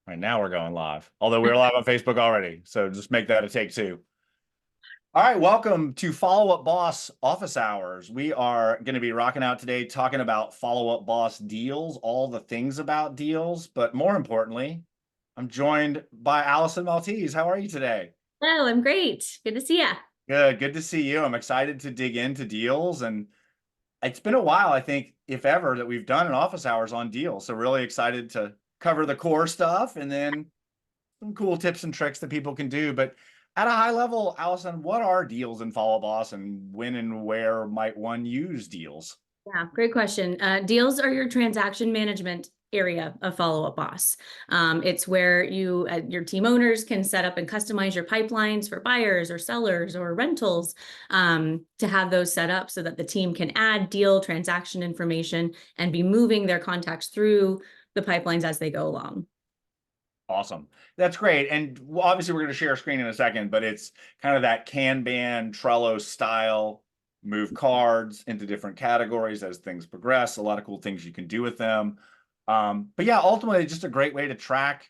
All right, now we're going live. Although we're live on Facebook already, so just make that a take two. All right, welcome to Follow Up Boss Office Hours. We are going to be rocking out today talking about Follow Up Boss deals, all the things about deals, but more importantly, I'm joined by Allison Maltese. How are you today? Hello, I'm great. Good to see ya. Good to see you. I'm excited to dig into deals, and it's been a while, I think, if ever, that we've done an office hours on deals. So really excited to cover the core stuff and then some cool tips and tricks that people can do. But at a high level, Allison, what are deals in Follow Boss and when and where might one use deals? Yeah, great question. Deals are your transaction management area of Follow Up Boss. It's where your team owners can set up and customize your pipelines for buyers or sellers or rentals to have those set up so that the team can add deal transaction information and be moving their contacts through the pipelines as they go along. Awesome. That's great. And obviously, we're going to share a screen in a second, but it's kind of that Kanban Trello style, move cards into different categories as things progress. A lot of cool things you can do with them. But yeah, ultimately, just a great way to track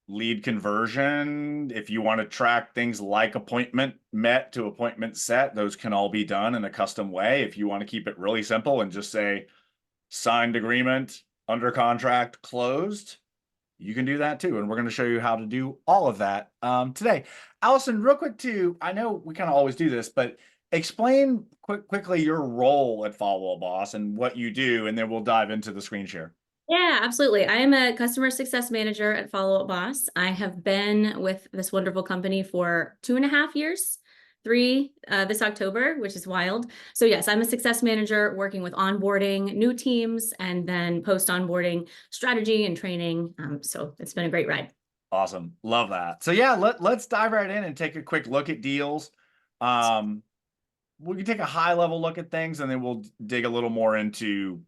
lead conversion. If you want to track things like appointment met to appointment set, those can all be done in a custom way. If you want to keep it really simple and just say signed agreement, under contract, closed, you can do that too. And we're going to show you how to do all of that today. Allison, real quick too, I know we kind of always do this, but explain quickly your role at Follow Up Boss and what you do, and then we'll dive into the screen share. Yeah, absolutely. I am a customer success manager at Follow Up Boss. I have been with this wonderful company for 2.5 years, three this October, which is wild. So yes, I'm a success manager working with onboarding new teams and then post onboarding strategy and training. So it's been a great ride. Awesome. Love that. So yeah, let's dive right in and take a quick look at deals. Um, we can take a high level look at things and then we'll dig a little more into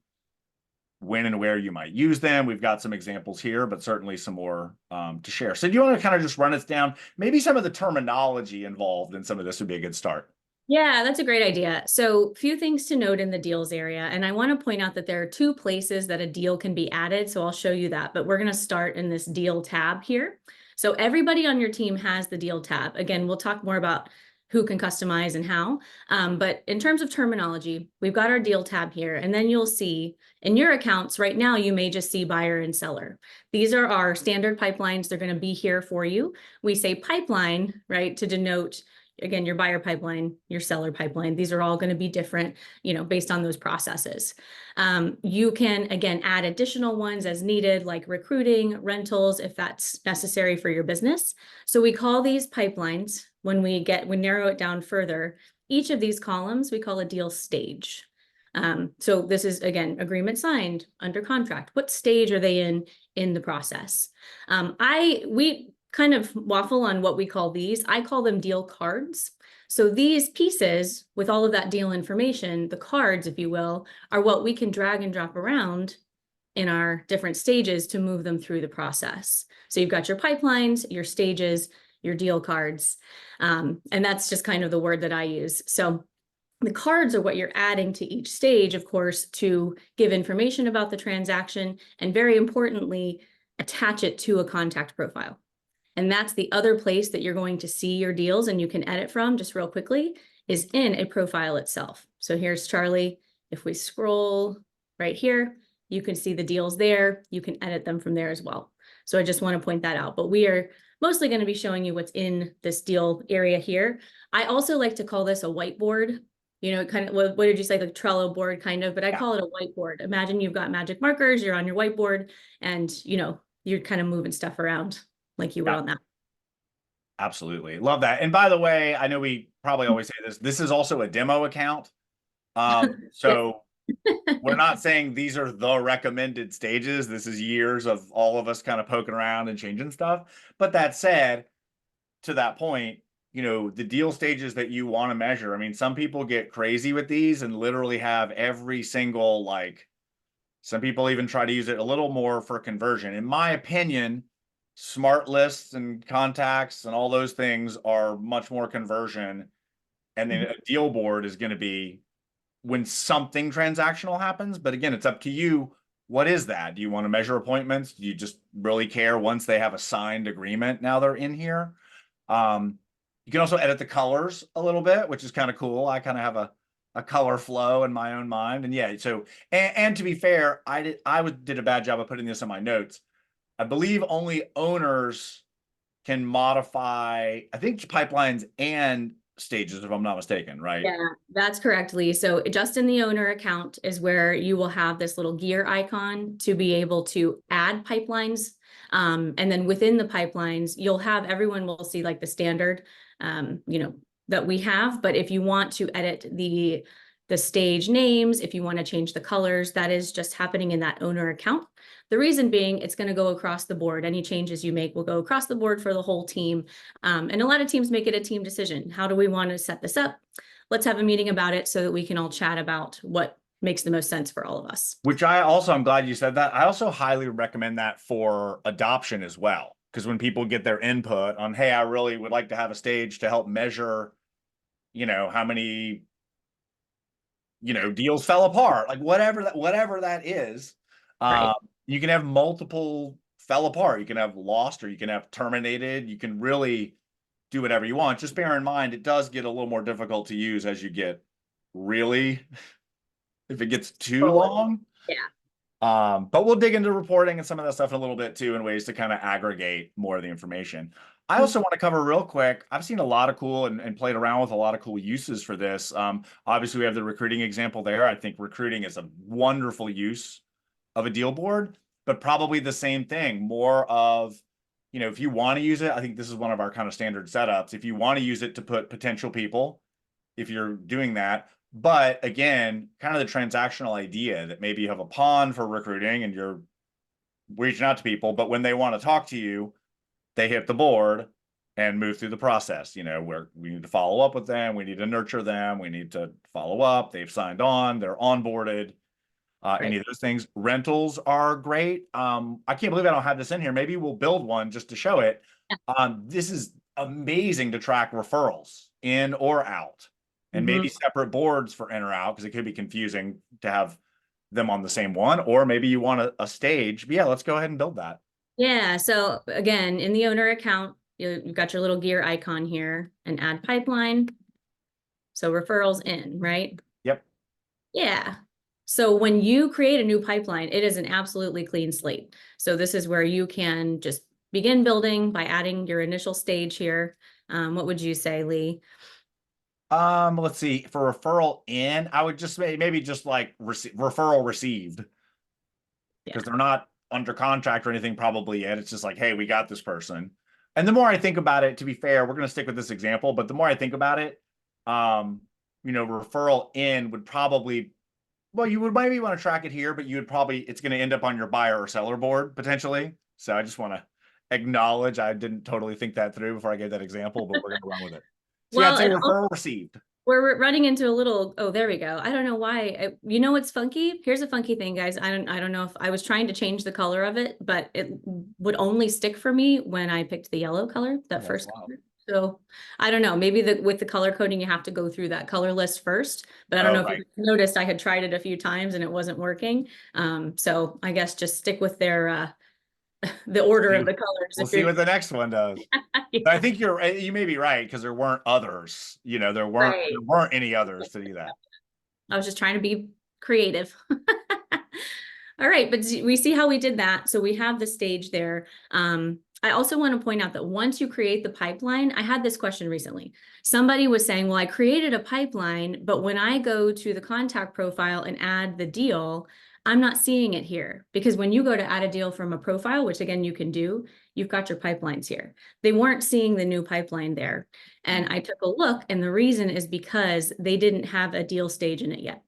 when and where you might use them. We've got some examples here, but certainly some more to share. So do you want to kind of just run us down maybe some of the terminology involved in some of this would be a good start? Yeah, that's a great idea. So, few things to note in the deals area. And I want to point out that there are two places that a deal can be added. So, I'll show you that. But we're going to start in this deal tab here. So, everybody on your team has the deal tab. Again, we'll talk more about who can customize and how. But in terms of terminology, we've got our deal tab here. And then you'll see in your accounts right now, you may just see buyer and seller. These are our standard pipelines. They're going to be here for you. We say pipeline, right, to denote again, your buyer pipeline, your seller pipeline, these are all going to be different, based on those processes. You can, again, add additional ones as needed, like recruiting, rentals, if that's necessary for your business. So we call these pipelines, when we narrow it down further, each of these columns, we call a deal stage. So this is, again, agreement signed, under contract. What stage are they in the process? We kind of waffle on what we call these. I call them deal cards. So these pieces with all of that deal information, the cards, if you will, are what we can drag and drop around in our different stages to move them through the process. So you've got your pipelines, your stages, your deal cards. And that's just kind of the word that I use. So the cards are what you're adding to each stage, of course, to give information about the transaction and, very importantly, attach it to a contact profile. And that's the other place that you're going to see your deals and you can edit from, just real quickly, is in a profile itself. So here's Charlie. If we scroll right here, you can see the deals there. You can edit them from there as well. So I just want to point that out. But we are mostly going to be showing you what's in this deal area here. I also like to call this a whiteboard. Kind of, what did you say, like Trello board kind of, but I call it a whiteboard. Imagine you've got magic markers, you're on your whiteboard, and you're kind of moving stuff around like you were Yeah, on that. absolutely. Love that. And by the way, I know we probably always say this, this is also a demo account. Yes. So we're not saying these are the recommended stages. This is years of all of us kind of poking around and changing stuff. But that said, to that point, the deal stages that you want to measure. I mean, some people get crazy with these and literally have every single, some people even try to use it a little more for conversion. In my opinion, smart lists and contacts and all those things are much more conversion. And then a deal board is going to be when something transactional happens. But again, it's up to you what is that? Do you want to measure appointments? Do you just really care once they have a signed agreement? Now they're in here. You can also edit the colors a little bit, which is kind of cool. I kind of have a color flow in my own mind. And yeah, so and to be fair, I did a bad job of putting this in my notes. I believe only owners can modify, I think, pipelines and stages, if I'm not mistaken, right? Yeah, that's correct, Lee. So just in the owner account is where you will have this little gear icon to be able to add pipelines. And then within the pipelines, you'll have, everyone will see like the standard, that we have. But if you want to edit the stage names, if you want to change the colors, that is just happening in that owner account. The reason being, it's going to go across the board. Any changes you make will go across the board for the whole team. And a lot of teams make it a team decision. How do we want to set this up? Let's have a meeting about it so that we can all chat about what makes the most sense for all of us. Which I'm glad you said that. I also highly recommend that for adoption as well. Because when people get their input on, hey, I really would like to have a stage to help measure, how many, deals fell apart, like whatever that is. Right. You can have multiple fell apart. You can have lost, or you can have terminated. You can really do whatever you want. Just bear in mind, it does get a little more difficult to use as you get really, if it gets too long. Yeah. But we'll dig into reporting and some of that stuff in a little bit too, in ways to kind of aggregate more of the information. I also want to cover real quick. I've seen a lot of cool and played around with a lot of cool uses for this. Obviously, we have the recruiting example there. I think recruiting is a wonderful use of a deal board, but probably the same thing. More of, if you want to use it, I think this is one of our kind of standard setups. If you want to use it to put potential people, if you're doing that. But again, kind of the transactional idea that maybe you have a pond for recruiting and you're reaching out to people, but when they want to talk to you, they hit the board and move through the process, where we need to follow up with them. We need to nurture them. We need to follow up. They've signed on, they're onboarded. Any of those things. Rentals are great. I can't believe I don't have this in here. Maybe we'll build one just to show it. This is amazing to track referrals in or out, and maybe separate boards for in or out, because it could be confusing to have them on the same one. Or maybe you want a stage. But yeah, let's go ahead and build that. Yeah. So again, in the owner account, you've got your little gear icon here and add pipeline. So referrals in, right? Yep. Yeah. So when you create a new pipeline, it is an absolutely clean slate. So this is where you can just begin building by adding your initial stage here. What would you say, Lee? Let's see. For referral in, I would just maybe just like referral received, because they're not under contract or anything probably yet. It's just like, hey, we got this person. And the more I think about it, to be fair, we're going to stick with this example, but the more I think about it, referral in would probably, well, you would maybe want to track it here, but you would probably, it's going to end up on your buyer or seller board potentially. So I just want to acknowledge I didn't totally think that through before I gave that example, but we're going to run with it. So yeah, I'd say referral received. We're running into a little, oh, there we go. I don't know why. What's funky? Here's a funky thing, guys. I don't know if I was trying to change the color of it, but it would only stick for me when I picked the yellow color, that first color. So I don't know, maybe with the color coding, you have to go through that color list first, but I don't know if you noticed I had tried it a few times and it wasn't working. So I guess just stick with their, the order of the colors. We'll see what the next one does. Yeah. But I think you may be right, because there weren't others, there weren't any others to do that. I was just trying to be creative. All right, but we see how we did that. So we have the stage there. I also want to point out that once you create the pipeline, I had this question recently. Somebody was saying, well, I created a pipeline, but when I go to the contact profile and add the deal, I'm not seeing it here, because when you go to add a deal from a profile, which again, you can do, you've got your pipelines here. They weren't seeing the new pipeline there. And I took a look, and the reason is because they didn't have a deal stage in it yet.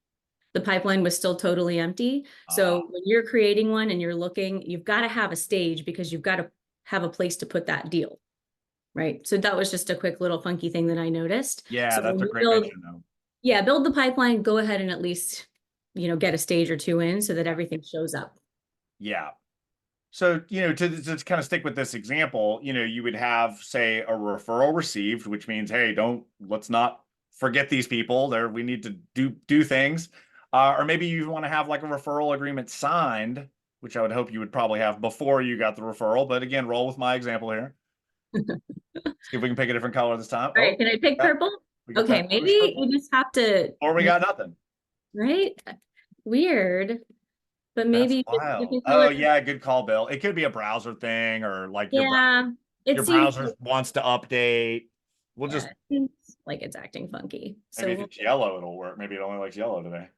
The pipeline was still totally empty. So when you're creating one and you're looking, you've got to have a stage, because you've got to have a place to put that deal. Right. So that was just a quick little funky thing that I noticed. Yeah, so that's a great mention though. Yeah, build the pipeline, go ahead and at least get a stage or two in so that everything shows up. Yeah. So, to kind of stick with this example, you would have, say, a referral received, which means, hey, let's not forget these people there. We need to do things. Or maybe you want to have like a referral agreement signed, which I would hope you would probably have before you got the referral. But again, roll with my example here. See if we can pick a different color this time. All right, can I pick purple? We got Okay, that maybe purple. you just have to, Or we got nothing. right? Weird, but That's maybe just wild. different Oh color. yeah, good call, Bill. It could be a browser thing, or like Yeah, it your seems, browser wants to update. We'll yeah, just it seems like it's acting funky. maybe So if it's yellow, it'll work. Maybe it only likes yellow today.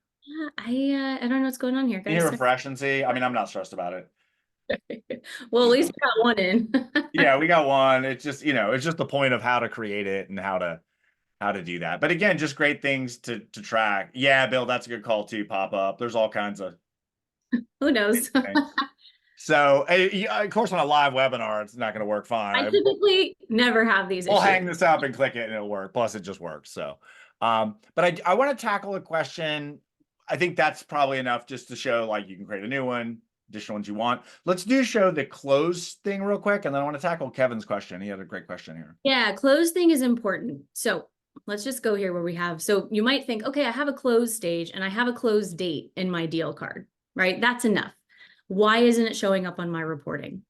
yeah, I don't know what's going on here, Can you guys. refresh and see? I mean, I'm not stressed about it. Well, at Just least we got one in. yeah, we got one. It's just, it's just the point of how to create it and how to do that. But again, just great things to track. Yeah, Bill, that's a good call too. Pop up. There's all kinds of Who knows? things. So, of course, on a live webinar, it's not going to work I fine. typically never have these We'll issues. hang this up and click it and it'll work. Plus, it just works. So, but I want to tackle a question. I think that's probably enough just to show like you can create a new one, additional ones you want. Let's show the close thing real quick. And then I want to tackle Kevin's question. He had a great question here. Yeah, close thing is important. So let's just go here where we have, so you might think, okay, I have a close stage and I have a close date in my deal card, right? That's enough. Why isn't it showing up on my reporting?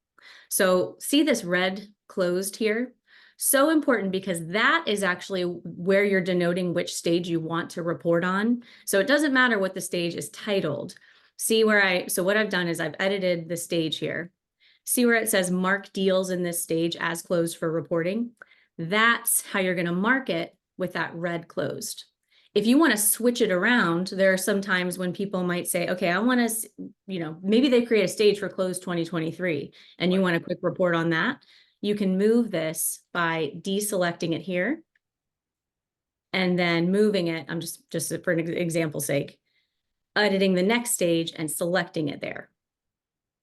So see this red closed here? So important because that is actually where you're denoting which stage you want to report on. So it doesn't matter what the stage is titled. See where so what I've done is I've edited the stage here. See where it says mark deals in this stage as closed for reporting? That's how you're going to mark it with that red closed. If you want to switch it around, there are some times when people might say, okay, I want to, maybe they create a stage for closed 2023 and you want a quick report on that. You can move this by deselecting it here and then moving it. I'm just for an example's sake, editing the next stage and selecting it there.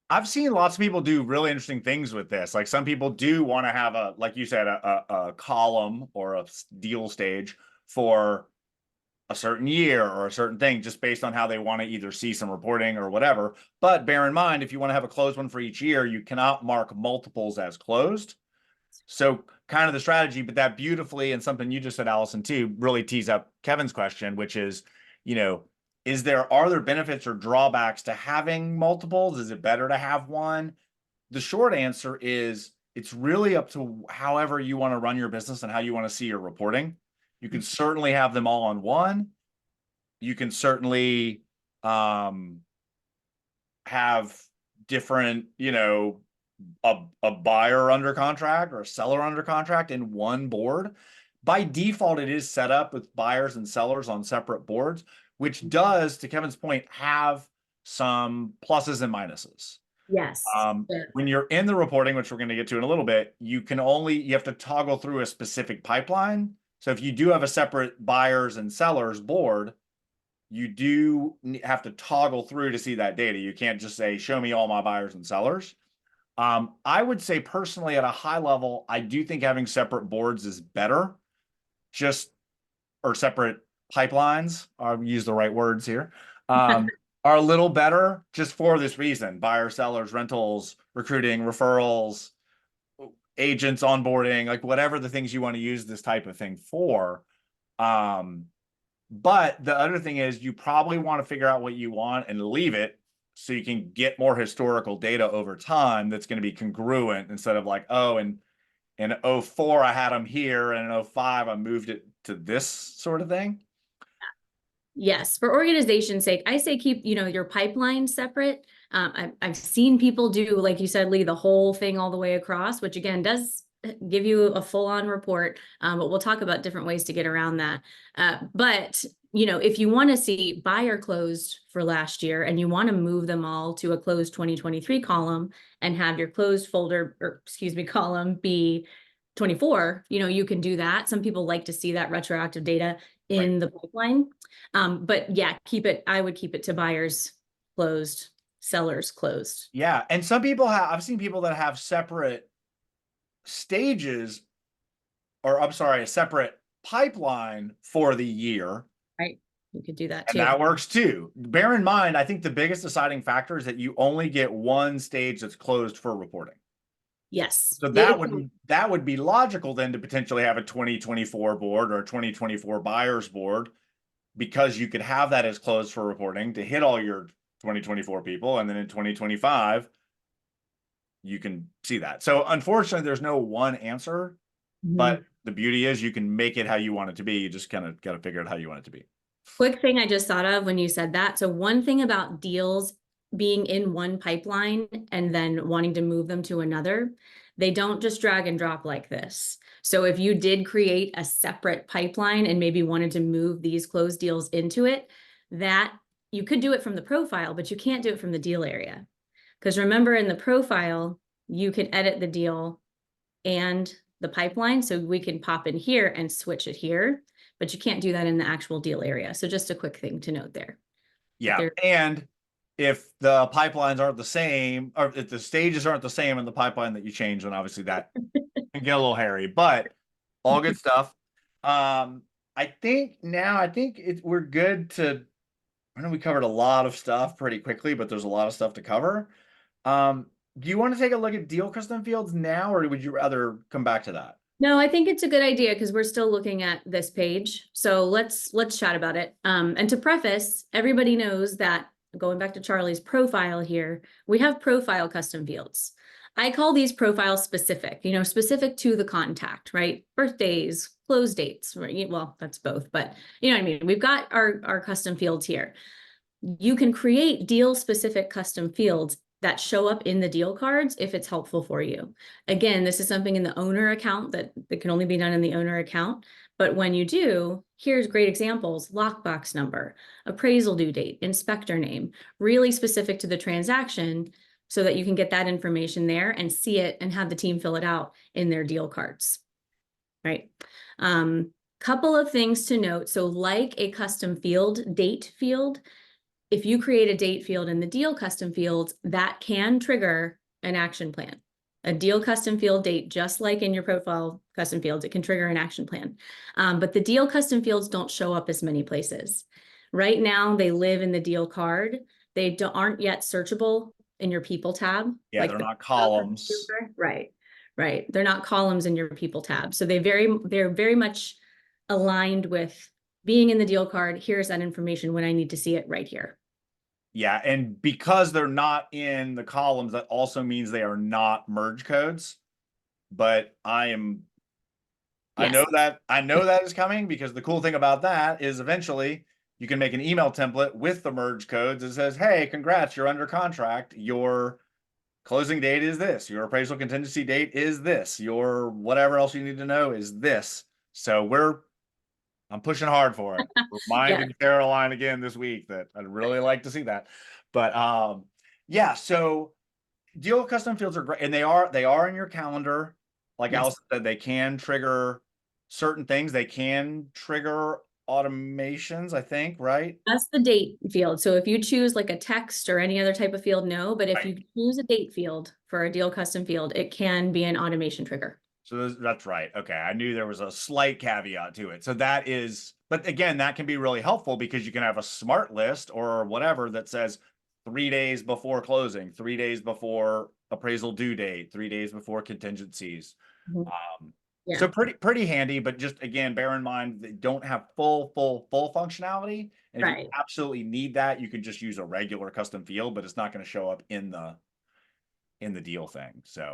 I've seen lots of people do really interesting things with this. Like some people do want to have a, like you said, a column or a deal stage for a certain year or a certain thing, just based on how they want to either see some reporting or whatever. But bear in mind, if you want to have a closed one for each year, you cannot mark multiples as closed. So kind of the strategy, but that beautifully, and something you just said, Allison, too, really tees up Kevin's question, which is, are there benefits or drawbacks to having multiples? Is it better to have one? The short answer is it's really up to however you want to run your business and how you want to see your reporting. You can certainly have them all on one. You can certainly have different, a buyer under contract or a seller under contract in one board. By default, it is set up with buyers and sellers on separate boards, which does, to Kevin's point, have some pluses and minuses. Yes. When you're in the reporting, which we're going to get to in a little bit, you have to toggle through a specific pipeline. So if you do have a separate buyers and sellers board, you do have to toggle through to see that data. You can't just say, show me all my buyers and sellers. I would say personally at a high level, I do think having separate boards is better, or separate pipelines, I'll use the right words here, are a little better just for this reason: buyers, sellers, rentals, recruiting, referrals, agents, onboarding, like whatever the things you want to use this type of thing for. But the other thing is you probably want to figure out what you want and leave it so you can get more historical data over time that's going to be congruent, instead of like, oh, in 04 I had them here, and in 05 I moved it to this sort of thing. Yes, for organization's sake, I say keep, your pipeline separate. I've seen people do, like you said, Lee, the whole thing all the way across, which again does give you a full-on report, but we'll talk about different ways to get around that. But if you want to see buyer closed for last year and you want to move them all to a closed 2023 column and have your closed folder, or excuse me, column be 24, you can do that. Some people like to see that retroactive data in the pipeline. But yeah, I would keep it to buyers closed, sellers closed. Yeah. And some people I've seen people that have separate stages, or I'm sorry, a separate pipeline for the year. Right. You could do that too. And that works too. Bear in mind, I think the biggest deciding factor is that you only get one stage that's closed for reporting. Yes. So that would be logical then to potentially have a 2024 board or a 2024 buyers board, because you could have that as closed for reporting to hit all your 2024 people. And then in 2025, you can see that. So unfortunately, there's no one answer, but the beauty is you can make it how you want it to be. You just kind of got to figure out how you want it to be. Quick thing I just thought of when you said that. So one thing about deals being in one pipeline and then wanting to move them to another, they don't just drag and drop like this. So if you did create a separate pipeline and maybe wanted to move these closed deals into it, that you could do it from the profile, but you can't do it from the deal area. Because remember, in the profile, you can edit the deal and the pipeline. So we can pop in here and switch it here, but you can't do that in the actual deal area. So just a quick thing to note there. Yeah. And if the pipelines aren't the same, or if the stages aren't the same in the pipeline that you change, then obviously that can get a little hairy, but all good stuff. I think we're good to, I know we covered a lot of stuff pretty quickly, but there's a lot of stuff to cover. Do you want to take a look at deal custom fields now, or would you rather come back to that? No, I think it's a good idea because we're still looking at this page. So let's chat about it. And to preface, everybody knows that going back to Charlie's profile here, we have profile custom fields. I call these profile specific, specific to the contact, right? Birthdays, close dates, right? Well, that's both, but you know what I mean? We've got our custom fields here. You can create deal specific custom fields that show up in the deal cards if it's helpful for you. Again, this is something in the owner account that can only be done in the owner account. But when you do, here's great examples: lockbox number, appraisal due date, inspector name, really specific to the transaction so that you can get that information there and see it and have the team fill it out in their deal cards, right? Couple of things to note. So like a custom field, date field, if you create a date field in the deal custom fields, that can trigger an action plan. A deal custom field date, just like in your profile custom fields, it can trigger an action plan. But the deal custom fields don't show up as many places. Right now, they live in the deal card. They aren't yet searchable in your people tab. Yeah, like they're not columns. Right. They're not columns in your people tab. So they're very much aligned with being in the deal card. Here's that information when I need to see it right here. Yeah, and because they're not in the columns, that also means they are not merge codes. But I know that is coming, because the cool thing about that is eventually you can make an email template with the merge codes that says, hey, congrats, you're under contract. Your closing date is this. Your appraisal contingency date is this. Your whatever else you need to know is this. So I'm pushing hard for it. Reminded Caroline again this week that I'd really like to see that. But yeah, so deal custom fields are great, and they are in your calendar. Like Allison said, they can trigger certain things. They can trigger automations, I think, right? That's the date field. So if you choose like a text or any other type of field, no. But if you choose a date field for a deal custom field, it can be an automation trigger. So that's right. Okay. I knew there was a slight caveat to it. So that is, but again, that can be really helpful because you can have a smart list or whatever that says 3 days before closing, 3 days before appraisal due date, 3 days before contingencies. So pretty handy, but just again, bear in mind they don't have full functionality. And if you absolutely need that, you can just use a regular custom field, but it's not going to show up in the deal thing. So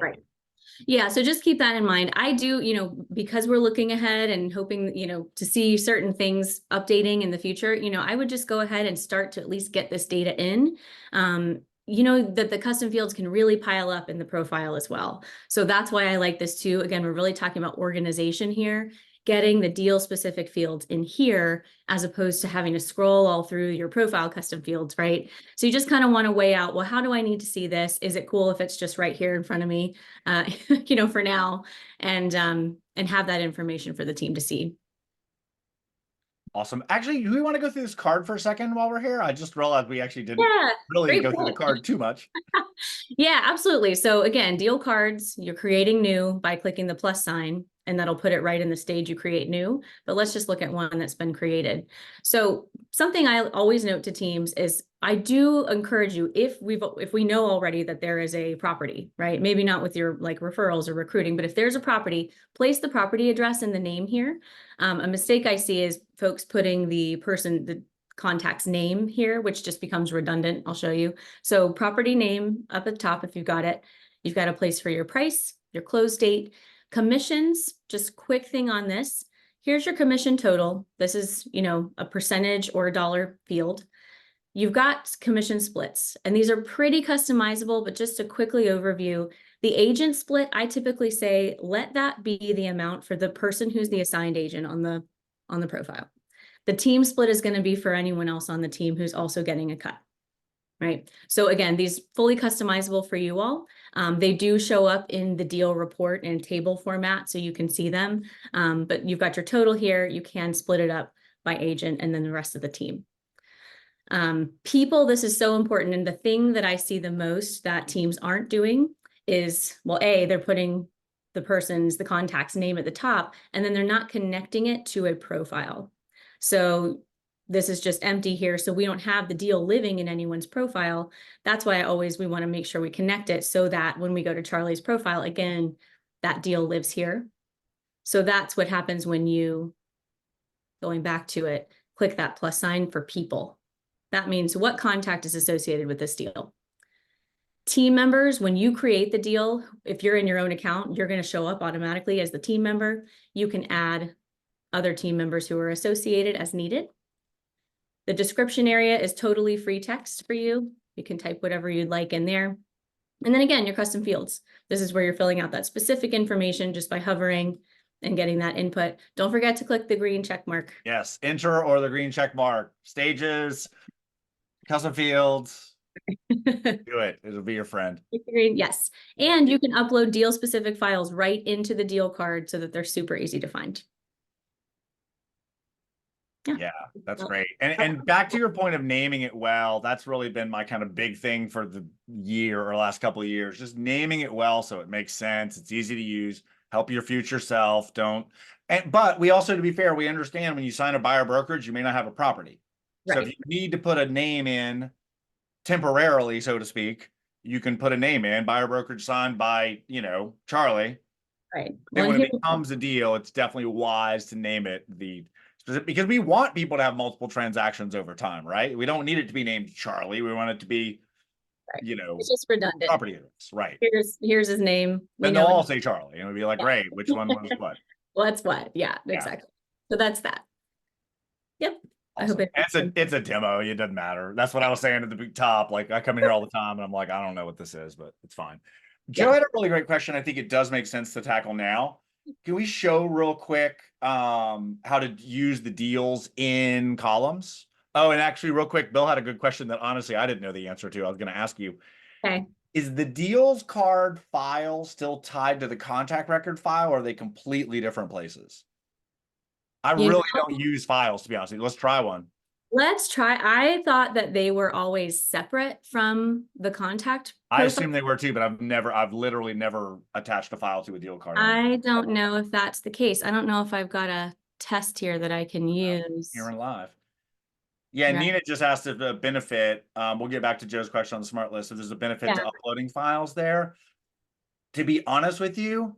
yeah, so just keep that in mind. I do, because we're looking ahead and hoping, to see certain things updating in the future, I would just go ahead and start to at least get this data in. That the custom fields can really pile up in the profile as well. So that's why I like this too. Again, we're really talking about organization here, getting the deal specific fields in here, as opposed to having to scroll all through your profile custom fields, right? So you just kind of want to weigh out, well, how do I need to see this? Is it cool if it's just right here in front of me, for now, and have that information for the team to see. Awesome. Actually, do we want to go through this card for a second while we're here? I just realized we actually didn't really go through the card too much. Yeah, absolutely. So again, deal cards, you're creating new by clicking the plus sign. and that'll put it right in the stage you create new. But let's just look at one that's been created. So something I always note to teams is I do encourage you, if we know already that there is a property, right? Maybe not with your like referrals or recruiting, but if there's a property, place the property address in the name here. A mistake I see is folks putting the contact's name here, which just becomes redundant. I'll show you. So property name up at the top, if you've got it, you've got a place for your price, your close date, commissions. Just quick thing on this. Here's your commission total. This is, a percentage or a dollar field. You've got commission splits, and these are pretty customizable, but just to quickly overview, the agent split, I typically say, let that be the amount for the person who's the assigned agent on the profile. The team split is going to be for anyone else on the team who's also getting a cut, right? So again, these fully customizable for you all. They do show up in the deal report in table format, so you can see them. But you've got your total here. You can split it up by agent and then the rest of the team. People, this is so important. And the thing that I see the most that teams aren't doing is, well, they're putting the contact's name at the top, and then they're not connecting it to a profile. So this is just empty here. So we don't have the deal living in anyone's profile. That's why we want to make sure we connect it so that when we go to Charlie's profile, again, that deal lives here. So that's what happens when you, going back to it, click that plus sign for people. That means what contact is associated with this deal. Team members, when you create the deal, if you're in your own account, you're going to show up automatically as the team member. You can add other team members who are associated as needed. The description area is totally free text for you. You can type whatever you'd like in there. And then again, your custom fields. This is where you're filling out that specific information just by hovering and getting that input. Don't forget to click the green check mark. Yes, enter or the green check mark. Stages, custom fields. Do it. It'll be your friend. Yes. And you can upload deal specific files right into the deal card so that they're super easy to find. Yeah, that's great. And back to your point of naming it well, that's really been my kind of big thing for the year or last couple of years. Just naming it well so it makes sense. It's easy to use. Help your future self. But we also, to be fair, we understand when you sign a buyer brokerage, you may not have a property. Right. So if you need to put a name in temporarily, so to speak, you can put a name in, buyer brokerage signed by, Charlie. Right. Then when it becomes a deal, it's definitely wise to name it because we want people to have multiple transactions over time, right? We don't need it to be named Charlie. We want it to be, it's just redundant. Property address, right? Here's his name. Then they'll all say Charlie, and we'd be like, great, which one was what? What's what? Yeah, exactly. So that's that. Yep. Awesome. I hope it's a demo. It doesn't matter. That's what I was saying at the top. Like I come in here all the time, and I'm like, I don't know what this is, but it's fine. Joe had a really great question. I think it does make sense to tackle now. Can we show real quick how to use the deals in columns? Oh, and actually real quick, Bill had a good question that honestly I didn't know the answer to. I was going to ask you. Okay. Is the deals card file still tied to the contact record file, or are they completely different places? I really don't use files, to be honest with you. Let's try one. Let's try. I thought that they were always separate from the contact profile. I assume they were too, but I've literally never attached a file to a deal card. I don't know if that's the case. I don't know if I've got a test here that I can use. Here in live. Yeah, right. Nina just asked if a benefit, we'll get back to Joe's question on the smart list, if there's a benefit to uploading files there. To be honest with you,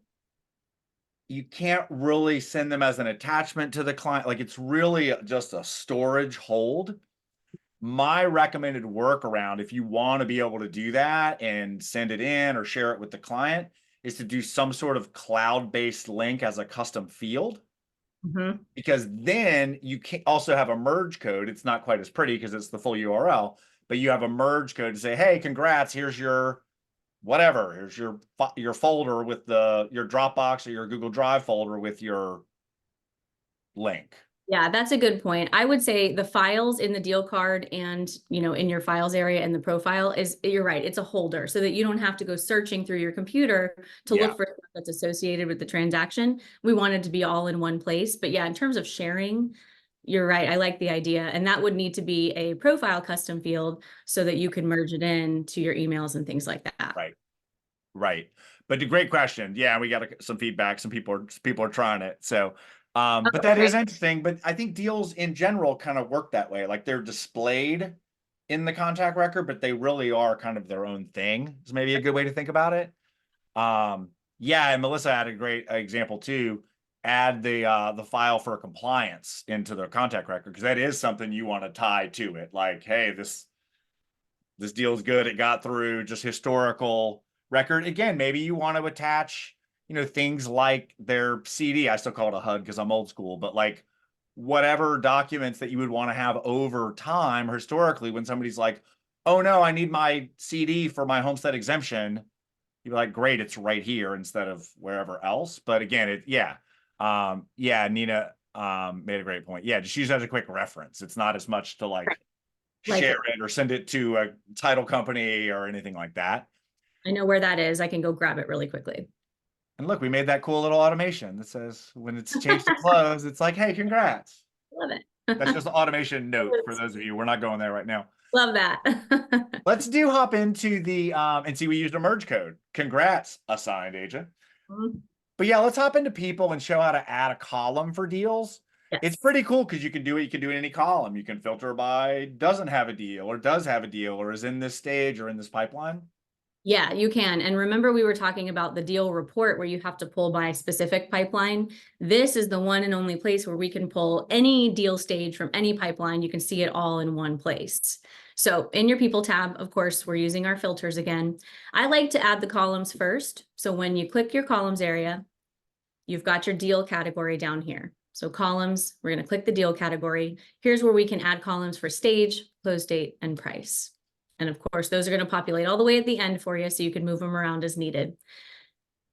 you can't really send them as an attachment to the client. Like it's really just a storage hold. My recommended workaround, if you want to be able to do that and send it in or share it with the client, is to do some sort of cloud-based link as a custom field. Mm-hmm. Because then you can also have a merge code. It's not quite as pretty because it's the full URL, but you have a merge code to say, hey, congrats, here's your whatever. Here's your folder with your Dropbox or your Google Drive folder with your link. Yeah, that's a good point. I would say the files in the deal card and, in your files area and the profile you're right. It's a holder so that you don't have to go searching through your computer to look for stuff that's associated with the transaction. We want it to be all in one place. But yeah, in terms of sharing, you're right. I like the idea. And that would need to be a profile custom field so that you can merge it in to your emails and things like that. Right. But the great question. Yeah, we got some feedback. Some people are trying it. So, but that is interesting. But I think deals in general kind of work that way. Like they're displayed in the contact record, but they really are kind of their own thing. Is maybe a good way to think about it. Yeah, and Melissa had a great example too. Add the file for compliance into the contact record because that is something you want to tie to it. Like, hey, this deal's good. It got through. Just historical record. Again, maybe you want to attach, things like their CD. I still call it a HUD because I'm old school, but like whatever documents that you would want to have over time or historically when somebody's like, oh no, I need my CD for my homestead exemption. You'd be like, great, it's right here instead of wherever else. But again, Nina made a great point. Yeah, just use that as a quick reference. It's not as much to like share it or send it to a title company or anything like that. I know where that is. I can go grab it really quickly. And look, we made that cool little automation that says when it's changed to close, it's like, hey, congrats. Love it. That's just an automation note for those of you. We're not going there right now. Love that. Let's hop into the and see, we used a merge code. Congrats, assigned agent. But yeah, let's hop into people and show how to add a column for deals. Yes. It's pretty cool because you can do it. You can do it in any column. You can filter by doesn't have a deal or does have a deal or is in this stage or in this pipeline. Yeah, you can. And remember, we were talking about the deal report where you have to pull by specific pipeline. This is the one and only place where we can pull any deal stage from any pipeline. You can see it all in one place. So in your people tab, of course, we're using our filters again. I like to add the columns first. So when you click your columns area, you've got your deal category down here. So columns, we're going to click the deal category. Here's where we can add columns for stage, close date, and price. And of course, those are going to populate all the way at the end for you so you can move them around as needed.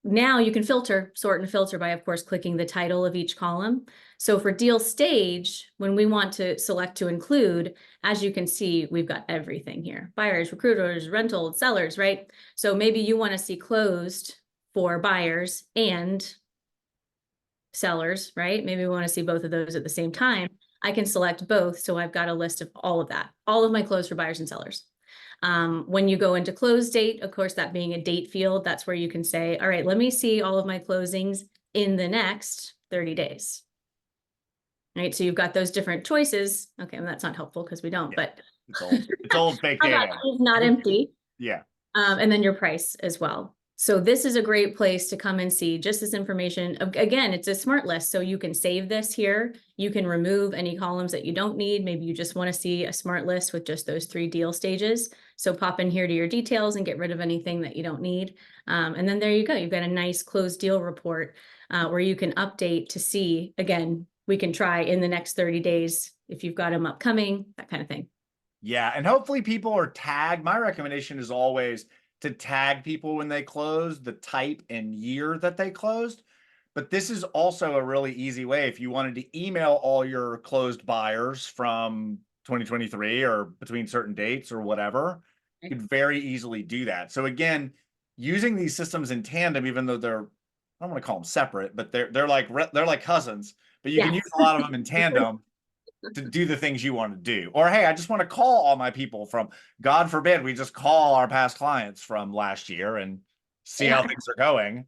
Now you can sort and filter by, of course, clicking the title of each column. So for deal stage, when we want to select to include, as you can see, we've got everything here. Buyers, recruiters, rentals, sellers, right? So maybe you want to see closed for buyers and sellers, right? Maybe we want to see both of those at the same time. I can select both. So I've got a list of all of that, all of my closed for buyers and sellers. When you go into close date, of course, that being a date field, that's where you can say, all right, let me see all of my closings in the next 30 days. Right. So you've got those different choices. Okay. And that's not helpful because we don't, but it's old fake data. It's not empty. Yeah. And then your price as well. So this is a great place to come and see just this information. Again, it's a smart list. So you can save this here. You can remove any columns that you don't need. Maybe you just want to see a smart list with just those 3 deal stages. So pop in here to your details and get rid of anything that you don't need. And then there you go. You've got a nice closed deal report where you can update to see, again, we can try in the next 30 days if you've got them upcoming, that kind of thing. Yeah. And hopefully people are tagged. My recommendation is always to tag people when they close, the type and year that they closed. But this is also a really easy way. If you wanted to email all your closed buyers from 2023 or between certain dates or whatever, you could very easily do that. So again, using these systems in tandem, even though they're, I don't want to call them separate, but they're like cousins, but you can use a lot of them in tandem to do the things you want to do. Or, hey, I just want to call all my people from, God forbid, we just call our past clients from last year and see how things are going.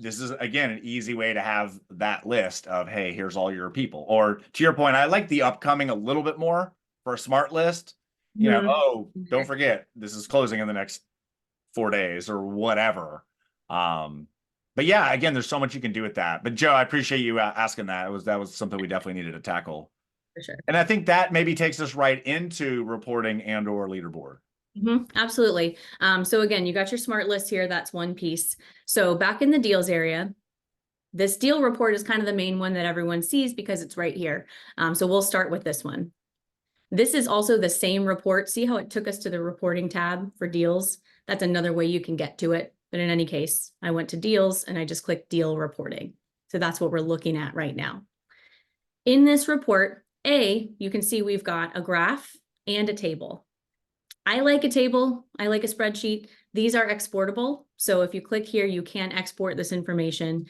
This is, again, an easy way to have that list of, hey, here's all your people. Or to your point, I like the upcoming a little bit more for a smart list. Oh, don't forget, this is closing in the next 4 days or whatever. But yeah, again, there's so much you can do with that. But Joe, I appreciate you asking that. That was something we definitely needed to tackle. For sure. And I think that maybe takes us right into reporting and or leaderboard. Absolutely. So again, you got your smart list here. That's one piece. So back in the deals area, this deal report is kind of the main one that everyone sees because it's right here. So we'll start with this one. This is also the same report. See how it took us to the reporting tab for deals? That's another way you can get to it. But in any case, I went to deals and I just clicked deal reporting. So that's what we're looking at right now. In this report, you can see we've got a graph and a table. I like a table. I like a spreadsheet. These are exportable. So if you click here, you can export this information.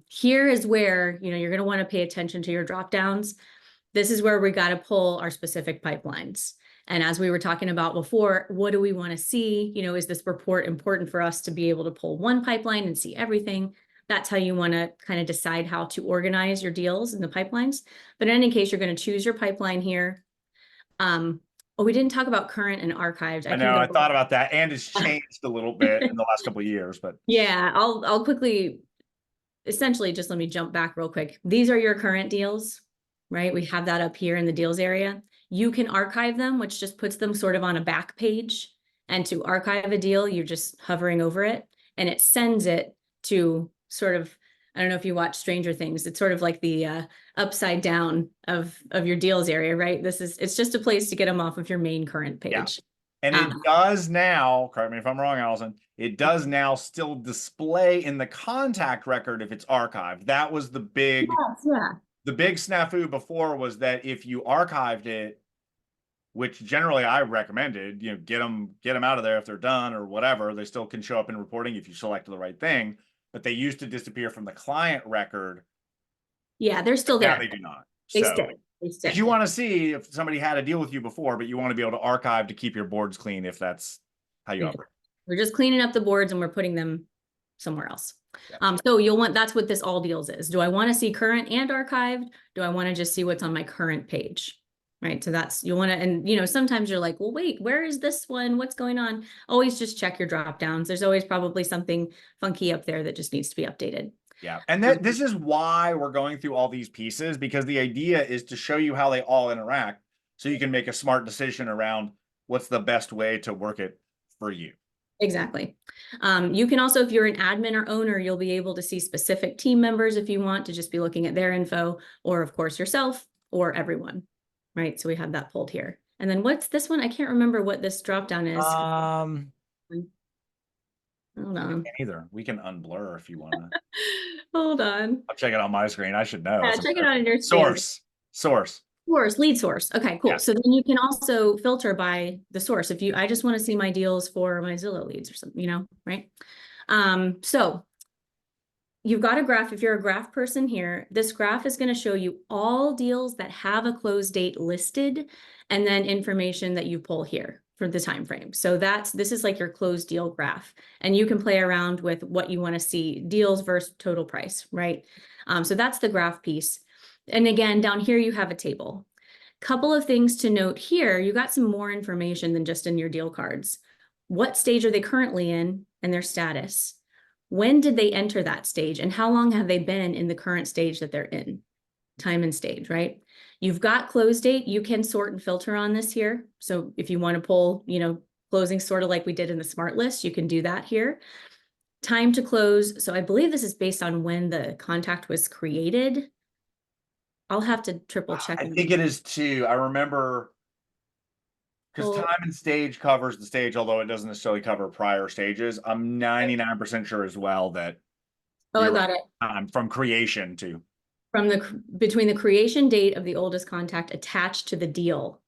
Here is where, you're going to want to pay attention to your drop downs. This is where we got to pull our specific pipelines. And as we were talking about before, what do we want to see? You know, is this report important for us to be able to pull one pipeline and see everything? That's how you want to kind of decide how to organize your deals in the pipelines. But in any case, you're going to choose your pipeline here. Oh, we didn't talk about current and archived. I know, I thought about that, and it's changed a little bit in the last couple of years, but yeah, I'll quickly, essentially, just let me jump back real quick. These are your current deals, right? We have that up here in the deals area. You can archive them, which just puts them sort of on a back page. And to archive a deal, you're just hovering over it and it sends it to sort of, I don't know if you watch Stranger Things, it's sort of like the upside down of your deals area, right? It's just a place to get them off of your main current page. yeah. And it does now, correct me if I'm wrong, Allison, it does now still display in the contact record if it's archived. That was the big, the big snafu before, was that if you archived it, which generally I recommended, you know, get them out of there if they're done or whatever, they still can show up in reporting if you select the right thing, but they used to disappear from the client record. Yeah, they're still there. Now they do not. They So stay. if you want to see if somebody had a deal with you before, but you want to be able to archive to keep your boards clean, if that's how you operate. We're just cleaning up the boards and we're putting them somewhere else. Yeah. So you'll want, that's what this all deals is. Do I want to see current and archived? Do I want to just see what's on my current page? Right. So that's, you'll want to, and you know, sometimes you're like, well, wait, where is this one? What's going on? Always just check your drop downs. There's always probably something funky up there that just needs to be updated. Yeah. And this is why we're going through all these pieces, because the idea is to show you how they all interact so you can make a smart decision around what's the best way to work it for you. Exactly. You can also, if you're an admin or owner, you'll be able to see specific team members if you want to just be looking at their info, or of course yourself or everyone. Right. So we have that pulled here. And then what's this one? I can't remember what this drop down is. Hold on. Either we can unblur if you want to. Hold on. I'll check it on my screen. I should know. Yeah, check it out in your source. Lead source. Okay, cool. Yeah. So then you can also filter by the source. If I just want to see my deals for my Zillow leads or something, you know, right? So you've got a graph. If you're a graph person here, this graph is going to show you all deals that have a close date listed, and then information that you pull here for the time frame. So this is like your closed deal graph, and you can play around with what you want to see, deals versus total price, right? So that's the graph piece. And again, down here you have a table. Couple of things to note here, you got some more information than just in your deal cards. What stage are they currently in and their status? When did they enter that stage, and how long have they been in the current stage that they're in? Time and stage, right? You've got close date. You can sort and filter on this here. So if you want to pull, you know, closing sort of like we did in the smart list, you can do that here. Time to close. So I believe this is based on when the contact was created. I'll have to triple check. I think it is too. I remember, because time and stage covers the stage, although it doesn't necessarily cover prior stages. I'm 99% sure as well that. Oh, I got it. From creation to. Between the creation date of the oldest contact attached to the deal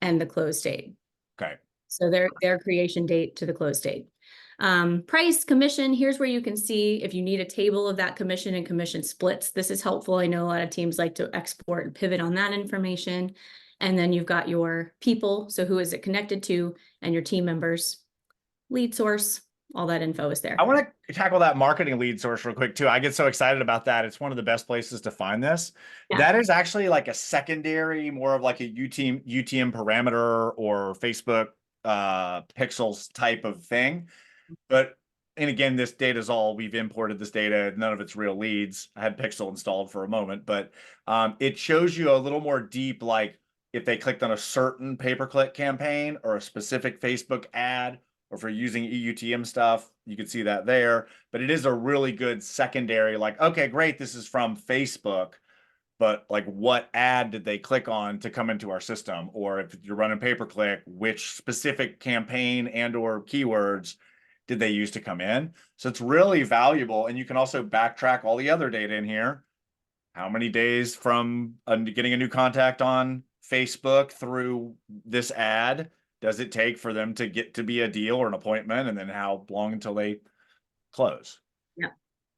and the close date. Okay. So their creation date to the close date. Price, commission, here's where you can see if you need a table of that commission and commission splits. This is helpful. I know a lot of teams like to export and pivot on that information. And then you've got your people. So who is it connected to, and your team members, lead source, all that info is there. I want to tackle that marketing lead source real quick too. I get so excited about that. It's one of the best places to find this. Yeah. That is actually like a secondary, more of like a UTM parameter or Facebook pixels type of thing. But, and again, this data is all, we've imported this data. None of it's real leads. I had Pixel installed for a moment, but it shows you a little more deep, like if they clicked on a certain pay-per-click campaign or a specific Facebook ad, or if you're using EUTM stuff, you can see that there. But it is a really good secondary, like, okay, great, this is from Facebook, but like what ad did they click on to come into our system? Or if you're running pay-per-click, which specific campaign and or keywords did they use to come in? So it's really valuable. And you can also backtrack all the other data in here. How many days from getting a new contact on Facebook through this ad does it take for them to get to be a deal or an appointment? And then how long until they close? Yeah,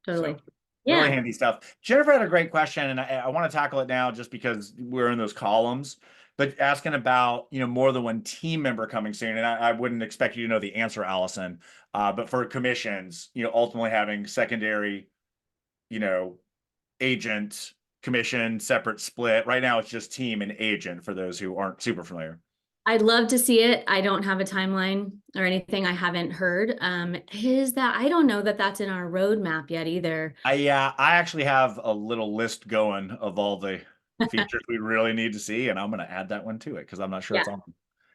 totally. So, really handy stuff. Jennifer had a great question, and I want to tackle it now just because we're in those columns. but asking about, more than one team member coming soon, and I wouldn't expect you to know the answer, Allison. But for commissions, ultimately having secondary, you know, agent, commission, separate split. Right now, it's just team and agent for those who aren't super familiar. I'd love to see it. I don't have a timeline or anything. I haven't heard. I don't know that that's in our roadmap yet either. I actually have a little list going of all the features we really need to see, and I'm going to add that one to it because I'm not sure Yeah. it's on.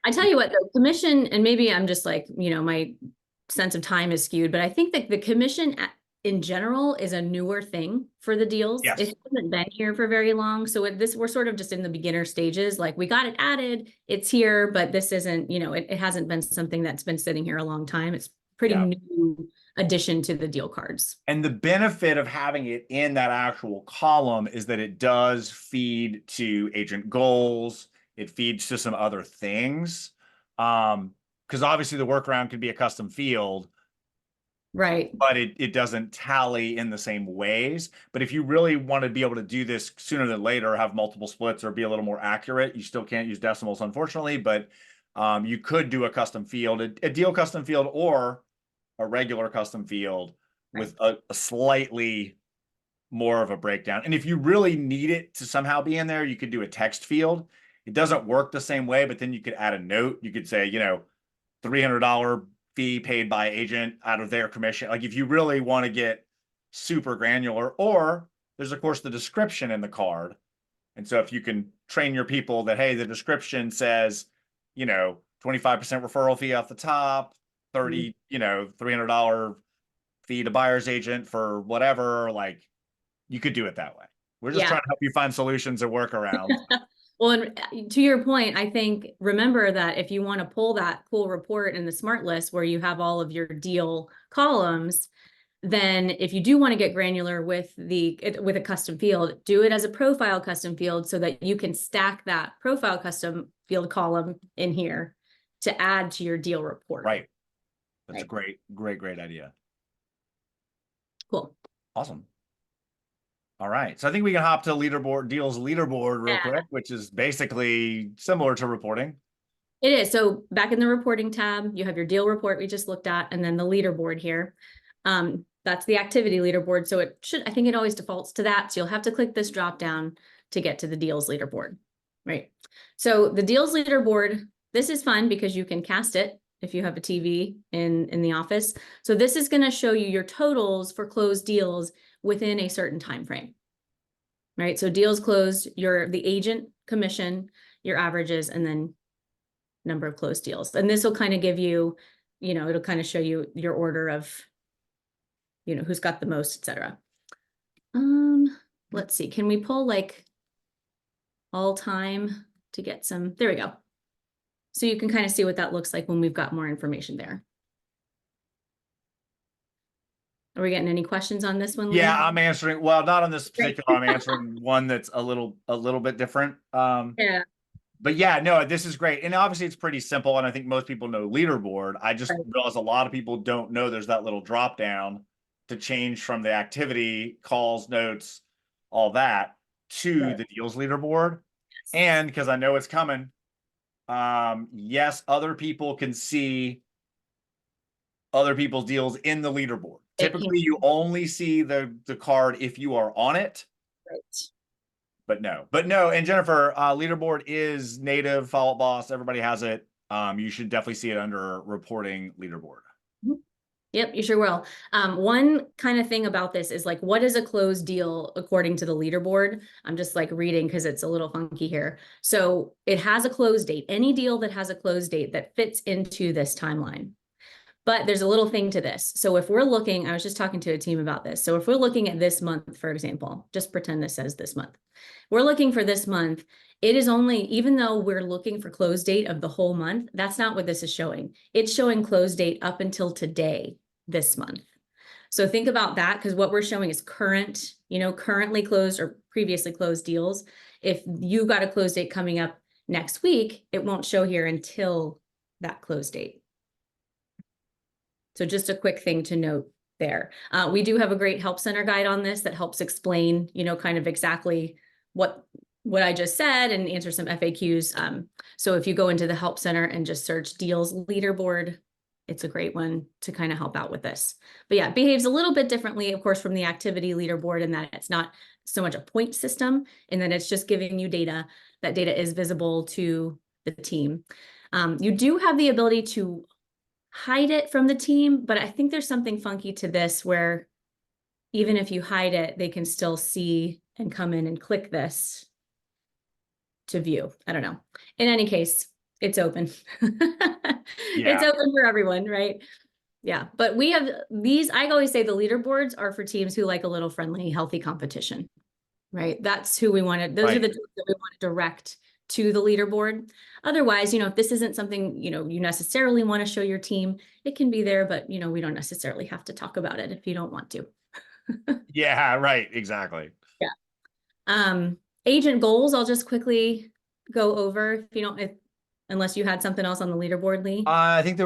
I tell you what, the commission, and maybe I'm just like, my sense of time is skewed, but I think that the commission in general is a newer thing for the deals. Yes. It hasn't been here for very long. So we're sort of just in the beginner stages. Like we got it added, it's here, but this isn't, it hasn't been something that's been sitting here a long time. It's pretty new addition to the deal cards. And the benefit of having it in that actual column is that it does feed to agent goals. It feeds to some other things. Because obviously the workaround could be a custom field, right? But it doesn't tally in the same ways. But if you really want to be able to do this sooner than later, have multiple splits or be a little more accurate, you still can't use decimals, unfortunately, but you could do a custom field, a deal custom field or a regular custom field with a slightly more of a breakdown. And if you really need it to somehow be in there, you could do a text field. It doesn't work the same way, but then you could add a note. You could say, $300 fee paid by agent out of their commission. Like if you really want to get super granular, or there's of course the description in the card. And so if you can train your people that, hey, the description says, 25% referral fee off the top, 30, $300 fee to buyer's agent for whatever, like you could do it that way. We're just trying to help you find solutions and workarounds. Well, and to your point, I think, remember that if you want to pull that cool report in the smart list where you have all of your deal columns, then if you do want to get granular with a custom field, do it as a profile custom field so that you can stack that profile custom field column in here to add to your deal report. Right. That's a great idea. Cool. Awesome. All right. So I think we can hop to deals leaderboard real quick, which is basically similar to reporting. It is. So back in the reporting tab, you have your deal report we just looked at, and then the leaderboard here. That's the activity leaderboard. So I think it always defaults to that. So you'll have to click this drop down to get to the deals leaderboard, right? So the deals leaderboard, this is fun because you can cast it if you have a TV in the office. So this is going to show you your totals for closed deals within a certain time frame, right? So deals closed, the agent commission, your averages, and then number of closed deals. And this will kind of give you, it'll kind of show you your order of, who's got the most, etc. Let's see, can we pull like all time to get some, there we go. So you can kind of see what that looks like when we've got more information there. Are we getting any questions on this one? Yeah, I'm answering. Well, not on this particular. I'm answering one that's a little bit different. Yeah. But yeah, no, this is great. And obviously it's pretty simple. And I think most people know leaderboard. I just realized a lot of people don't know there's that little drop down to change from the activity, calls, notes, all that to the deals leaderboard. Yes. And because I know it's coming, yes, other people can see other people's deals in the leaderboard. Typically, you only see the card if you are on it. Right. But no. And Jennifer, leaderboard is native, Follow Up Boss. Everybody has it. You should definitely see it under reporting leaderboard. Yep, you sure will. One kind of thing about this is like, what is a closed deal according to the leaderboard? I'm just like reading because it's a little funky here. So it has a close date. Any deal that has a close date that fits into this timeline. But there's a little thing to this. So if we're looking, I was just talking to a team about this. So if we're looking at this month, for example, just pretend this says this month. We're looking for this month. It is only, even though we're looking for close date of the whole month, that's not what this is showing. It's showing close date up until today, this month. So think about that, because what we're showing is current, currently closed or previously closed deals. If you got a close date coming up next week, it won't show here until that close date. So just a quick thing to note there. We do have a great help center guide on this that helps explain, kind of exactly what what I just said and answer some FAQs. So if you go into the Help Center and just search Deals Leaderboard, it's a great one to kind of help out with this. But yeah, it behaves a little bit differently, of course, from the activity leaderboard, in that it's not so much a point system, and then it's just giving you data. That data is visible to the team. You do have the ability to hide it from the team, but I think there's something funky to this where even if you hide it, they can still see and come in and click this to view. I don't know. In any case, it's open. It's open for everyone, right? Yeah, but we have these, I always say the leaderboards are for teams who like a little friendly, healthy competition, right? That's who we wanted. Those are the teams that we want to direct to the leaderboard. Otherwise, if this isn't something, you necessarily want to show your team, it can be there, but, we don't necessarily have to talk about it if you don't want to. Yeah, right. Exactly. Yeah. Agent goals, I'll just quickly go over if you don't, unless you had something else on the leaderboard, Lee. I do think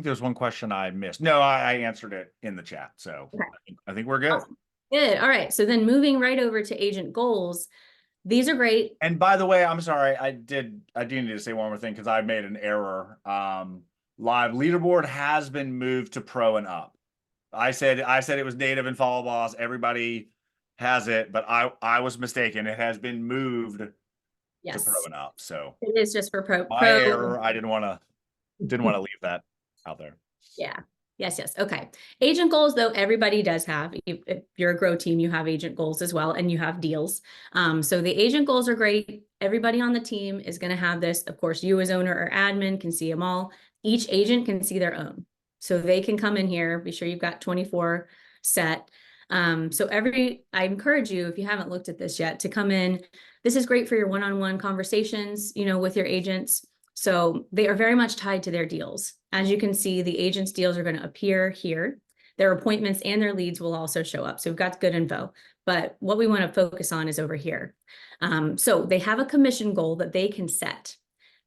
there was one question I missed. No, I answered it in the chat. So okay. I think we're good. Awesome. Good. All right. So then moving right over to agent goals, these are great. And by the way, I'm sorry, I do need to say one more thing because I made an error. Live leaderboard has been moved to pro and up. I said it was native and follow boss. Everybody has it, but I was mistaken. It has been moved to pro and up. So it is just for pro. My error. I didn't want to leave that out there. Yeah. Yes. Okay. Agent goals, though, everybody does have. If you're a grow team, you have agent goals as well, and you have deals. So the agent goals are great. Everybody on the team is going to have this. Of course, you as owner or admin can see them all. Each agent can see their own. So they can come in here, be sure you've got 24 set. So I encourage you, if you haven't looked at this yet, to come in. This is great for your one-on-one conversations, with your agents. So they are very much tied to their deals. As you can see, the agents' deals are going to appear here. Their appointments and their leads will also show up. So we've got good info. But what we want to focus on is over here. So they have a commission goal that they can set.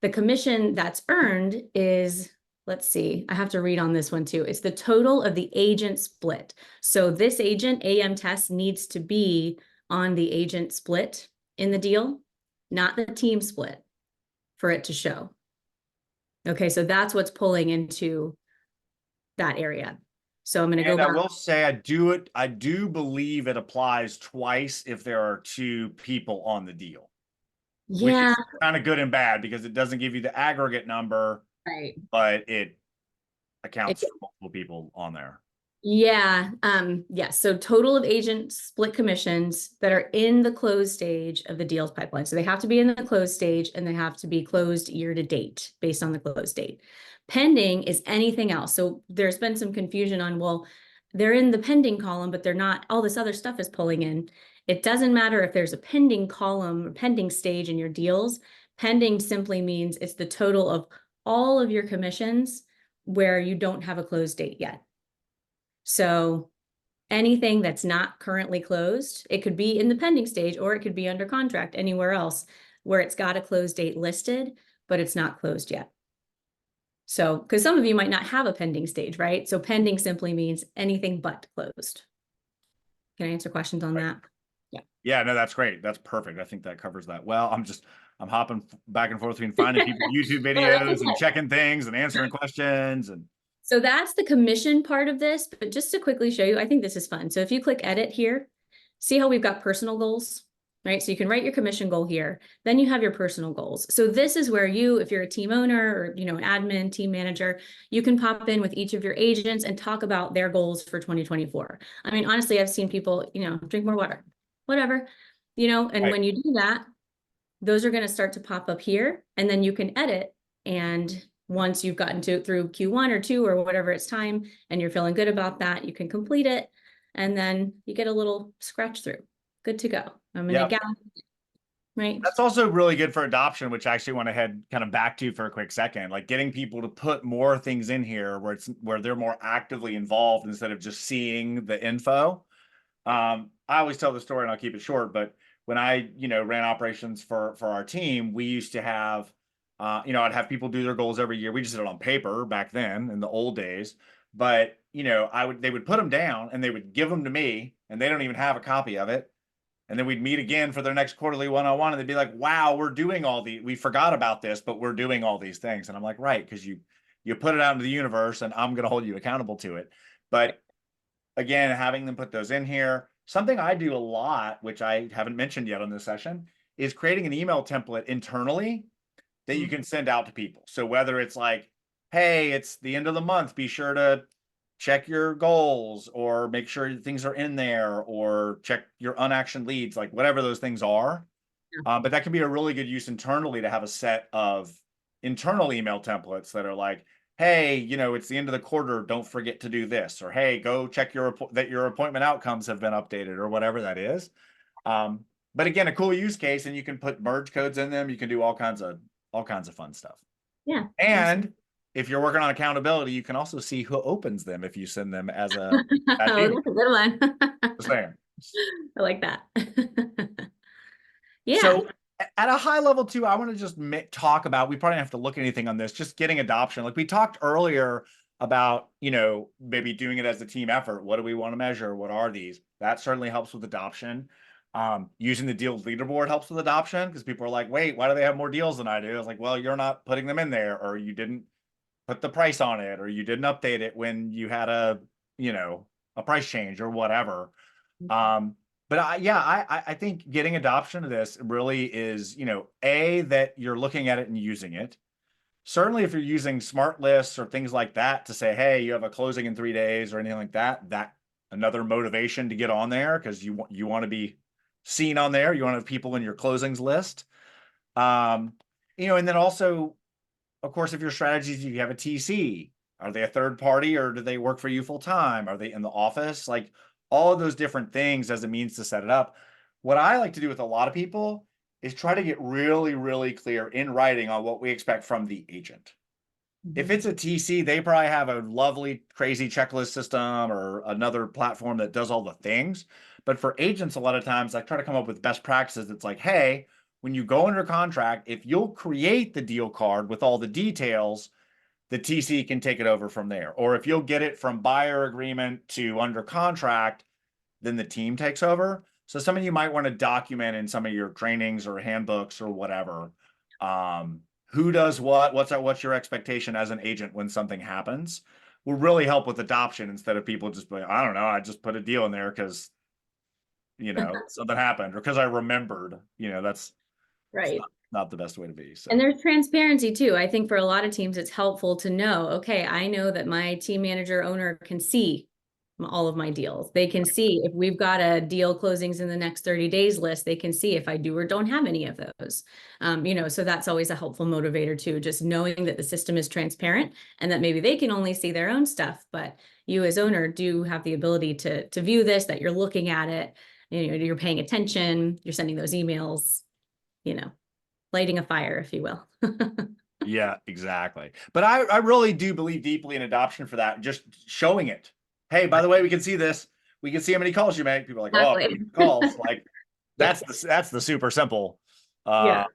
The commission that's earned is, let's see, I have to read on this one too. It's the total of the agent split. So this agent, AM test, needs to be on the agent split in the deal, not the team split, for it to show. Okay, so that's what's pulling into that area. So I'm going to go back. I will say I do believe it applies twice if there are two people on the deal. Yeah. Which is kind of good and bad because it doesn't give you the aggregate number, right? But it accounts for multiple people on there. Yeah. Yes. So total of agent split commissions that are in the closed stage of the deals pipeline. So they have to be in the closed stage and they have to be closed year to date based on the closed date. Pending is anything else. So there's been some confusion on, well, they're in the pending column, but they're not, all this other stuff is pulling in. It doesn't matter if there's a pending column or pending stage in your deals. Pending simply means it's the total of all of your commissions where you don't have a closed date yet. So anything that's not currently closed, it could be in the pending stage or it could be under contract anywhere else where it's got a closed date listed, but it's not closed yet. So, because some of you might not have a pending stage, right? So pending simply means anything but closed. Can I answer questions on that? Yeah. Yeah, no, that's great. That's perfect. I think that covers that well. I'm hopping back and forth between finding people YouTube videos and checking things and answering questions. And so that's the commission part of this, but just to quickly show you, I think this is fun. So if you click edit here, see how we've got personal goals, right? So you can write your commission goal here, then you have your personal goals. So this is where you, if you're a team owner or, an admin, team manager, you can pop in with each of your agents and talk about their goals for 2024. I mean, honestly, I've seen people, drink more water, whatever, and when you do that, those are going to start to pop up here, and then you can edit. And once you've gotten through Q1 or 2 or whatever it's time, and you're feeling good about that, you can complete it. And then you get a little scratch through. Good to go. I'm going to right. That's also really good for adoption, which I actually want to head kind of back to for a quick second, like getting people to put more things in here where they're more actively involved instead of just seeing the info. I always tell the story and I'll keep it short, but when I, ran operations for our team, we used to have, I'd have people do their goals every year. We just did it on paper back then in the old days, but they would put them down and they would give them to me and they don't even have a copy of it. And then we'd meet again for their next quarterly one-on-one, and they'd be like, wow, we're doing we forgot about this, but we're doing all these things. And I'm like, right, because you put it out into the universe and I'm going to hold you accountable to it. But again, having them put those in here. Something I do a lot, which I haven't mentioned yet on this session, is creating an email template internally that you can send out to people. So whether it's like, hey, it's the end of the month, be sure to check your goals or make sure things are in there, or check your unactioned leads, like whatever those things are. But that can be a really good use internally to have a set of internal email templates that are like, hey, it's the end of the quarter, don't forget to do this, or hey, go check that your appointment outcomes have been updated, or whatever that is. But again, a cool use case, and you can put merge codes in them. You can do all kinds of fun stuff. Yeah. And if you're working on accountability, you can also see who opens them if you send them as a Oh, that's a good one. just saying. I like that. Yeah. So at a high level too, I want to just talk about, we probably don't have to look at anything on this, just getting adoption. Like we talked earlier about, maybe doing it as a team effort. What do we want to measure? What are these? That certainly helps with adoption. Using the deals leaderboard helps with adoption, because people are like, wait, why do they have more deals than I do? It's like, well, you're not putting them in there, or you didn't put the price on it, or you didn't update it when you had a price change or whatever. But I think getting adoption of this really is, that you're looking at it and using it. Certainly if you're using smart lists or things like that to say, hey, you have a closing in 3 days or anything like that another motivation to get on there, because you want to be seen on there. You want to have people in your closings list. And then also, of course, if your strategies, you have a TC, are they a third party, or do they work for you full time? Are they in the office? Like all of those different things as a means to set it up. What I like to do with a lot of people is try to get really, really clear in writing on what we expect from the agent. If it's a TC, they probably have a lovely, crazy checklist system or another platform that does all the things. But for agents, a lot of times I try to come up with best practices. It's like, hey, when you go under contract, if you'll create the deal card with all the details, the TC can take it over from there. Or if you'll get it from buyer agreement to under contract, then the team takes over. So some of you might want to document in some of your trainings or handbooks or whatever. Who does what? What's your expectation as an agent when something happens? Will really help with adoption, instead of people just being, I don't know, I just put a deal in there because something happened, or because I remembered. That's Right. not the best way to be. So. And there's transparency too. I think for a lot of teams, it's helpful to know, okay, I know that my team manager owner can see all of my deals. They can see if we've got a deal closings in the next 30 days list, they can see if I do or don't have any of those. So that's always a helpful motivator too, just knowing that the system is transparent and that maybe they can only see their own stuff, but you as owner do have the ability to view this, that you're looking at it, you're paying attention, you're sending those emails, lighting a fire, if you will. Yeah, exactly. But I really do believe deeply in adoption for that. Just showing it. Hey, by the way, we can see this. We can see how many calls you make. People are like, Exactly. oh, calls. Like that's the super simple. Yeah.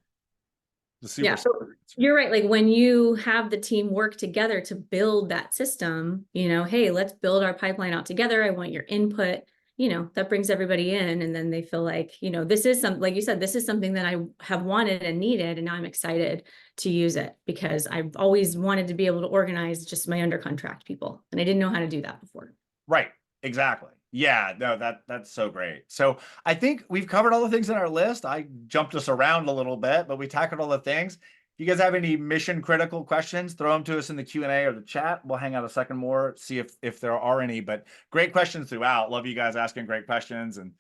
The super Yeah. So you're right. Like when you have the team work together to build that system, hey, let's build our pipeline out together. I want your input. That brings everybody in, and then they feel like, this is something, like you said, this is something that I have wanted and needed, and now I'm excited to use it because I've always wanted to be able to organize just my under contract people, and I didn't know how to do that before. Right. Exactly. Yeah, no, that's so great. So I think we've covered all the things in our list. I jumped us around a little bit, but we tackled all the things. If you guys have any mission critical questions, throw them to us in the Q&A or the chat. We'll hang out a second more, see if there are any, but great questions throughout. Love you guys asking great questions and